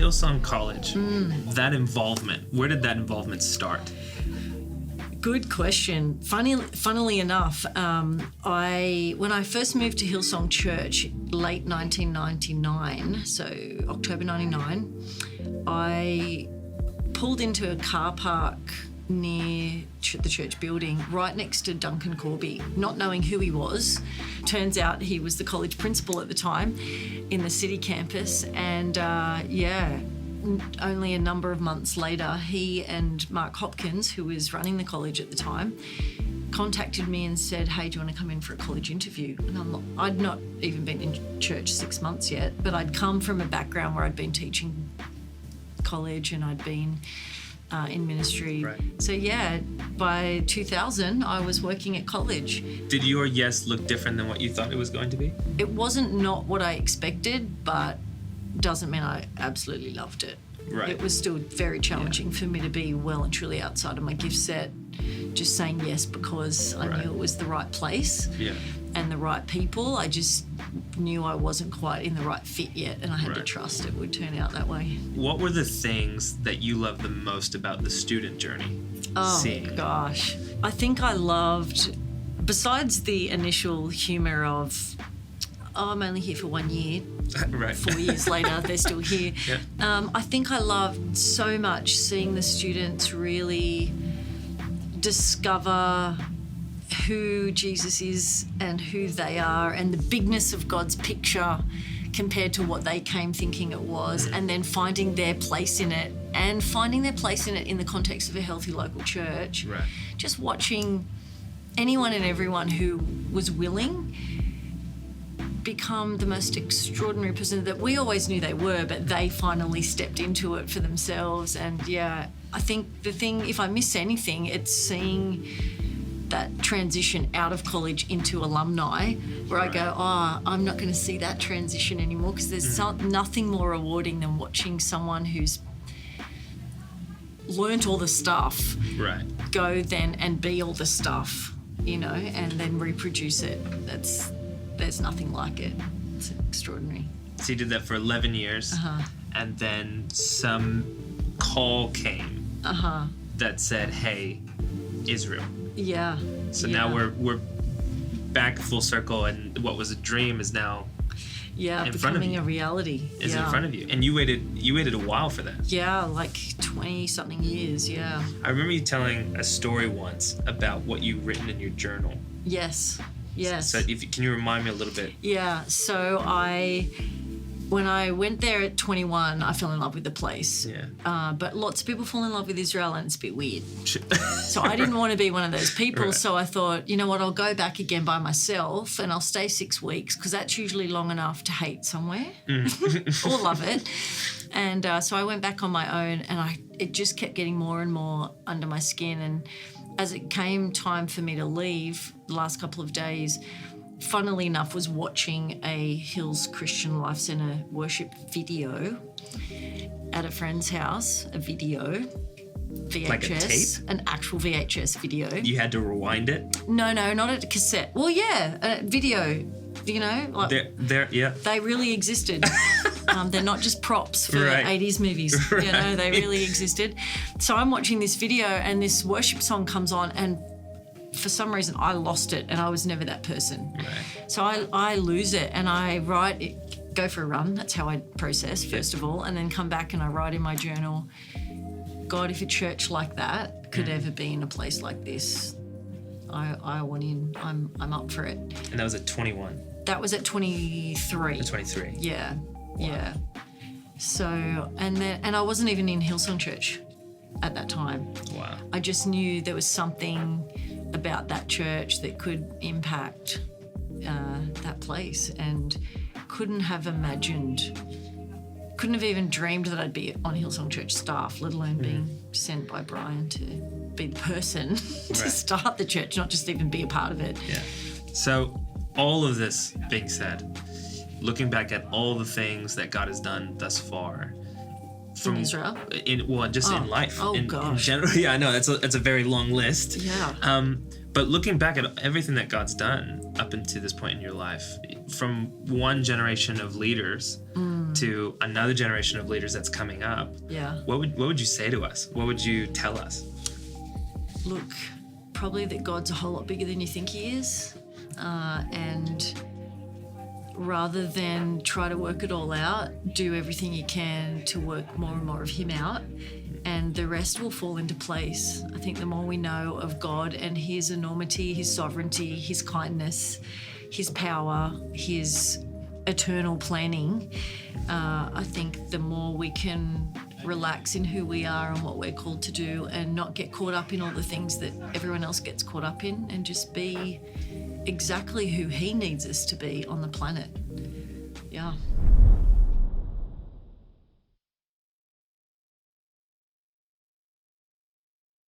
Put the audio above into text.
Hillsong College, that involvement, where did that involvement start? Good question. Funnily enough, when I first moved to Hillsong Church, late 1999, so October 99, I pulled into a car park near the church building, right next to Duncan Corby, not knowing who he was. Turns out he was the college principal at the time in the city campus, and only a number of months later, he and Mark Hopkins, who was running the college at the time, contacted me and said, "Hey, do you want to come in for a college interview?" And I'd not even been in church 6 months yet, but I'd come from a background where I'd been teaching college and I'd been in ministry. Right. So by 2000, I was working at college. Did your yes look different than what you thought it was going to be? It wasn't not what I expected, but doesn't mean I absolutely loved it. Right. It was still very challenging for me to be well and truly outside of my gift set, just saying yes because I knew it was the right place and the right people. I just knew I wasn't quite in the right fit yet, and I had to trust it would turn out that way. What were the things that you loved the most about the student journey? Gosh. I think I loved, besides the initial humour of, I'm only here for 1 year, 4 years later, they're still here. I think I loved so much seeing the students really discover who Jesus is and who they are and the bigness of God's picture compared to what they came thinking it was, and then finding their place in it and finding their place in it in the context of a healthy local church. Just watching anyone and everyone who was willing become the most extraordinary person that we always knew they were, but they finally stepped into it for themselves. And I think the thing, if I miss anything, it's seeing that transition out of college into alumni, where I go, I'm not going to see that transition anymore, because there's nothing more rewarding than watching someone who's learnt all the stuff go then and be all the stuff, and then reproduce it. There's nothing like it. It's extraordinary. So you did that for 11 years, and then some call came that said, "Hey, Israel." So now we're back full circle, and what was a dream is now in front of you. Becoming a reality. Is in front of you, and you waited a while for that. Like 20-something years. I remember you telling a story once about what you've written in your journal. Yes. So can you remind me a little bit? So when I went there at 21, I fell in love with the place. But lots of people fall in love with Israel, and it's a bit weird. So I didn't want to be one of those people. So I thought, you know what, I'll go back again by myself and I'll stay 6 weeks, because that's usually long enough to hate somewhere or love it. And so I went back on my own, and it just kept getting more and more under my skin. And as it came time for me to leave, the last couple of days, funnily enough, was watching a Hills Christian Life Centre worship video at a friend's house, a video, VHS. Like a tape? An actual VHS video. You had to rewind it? No, not a cassette. Well, a video, like they really existed. They're not just props for 80s movies. They really existed. So I'm watching this video, and this worship song comes on, and for some reason I lost it, and I was never that person. So I lose it, and I write it, go for a run. That's how I process, first of all, and then come back and I write in my journal, God, if a church like that could ever be in a place like this, I want in. I'm up for it. And that was at 21? That was at 23. At 23? Yeah. So, and I wasn't even in Hillsong Church at that time. Wow. I just knew there was something about that church that could impact that place, and couldn't have even dreamed that I'd be on Hillsong Church staff, let alone being sent by Brian to be the person to start the church, not just even be a part of it. So all of this being said, looking back at all the things that God has done thus far, from Israel, in life, in gosh, general. I know that's a very long list. But looking back at everything that God's done up until this point in your life, from one generation of leaders to another generation of leaders that's coming up, what would you say to us? What would you tell us? Look, probably that God's a whole lot bigger than you think he is, and rather than try to work it all out, do everything you can to work more and more of him out, and the rest will fall into place. I think the more we know of God and his enormity, his sovereignty, his kindness, his power, his eternal planning, I think the more we can relax in who we are and what we're called to do, and not get caught up in all the things that everyone else gets caught up in, and just be exactly who he needs us to be on the planet. Yeah.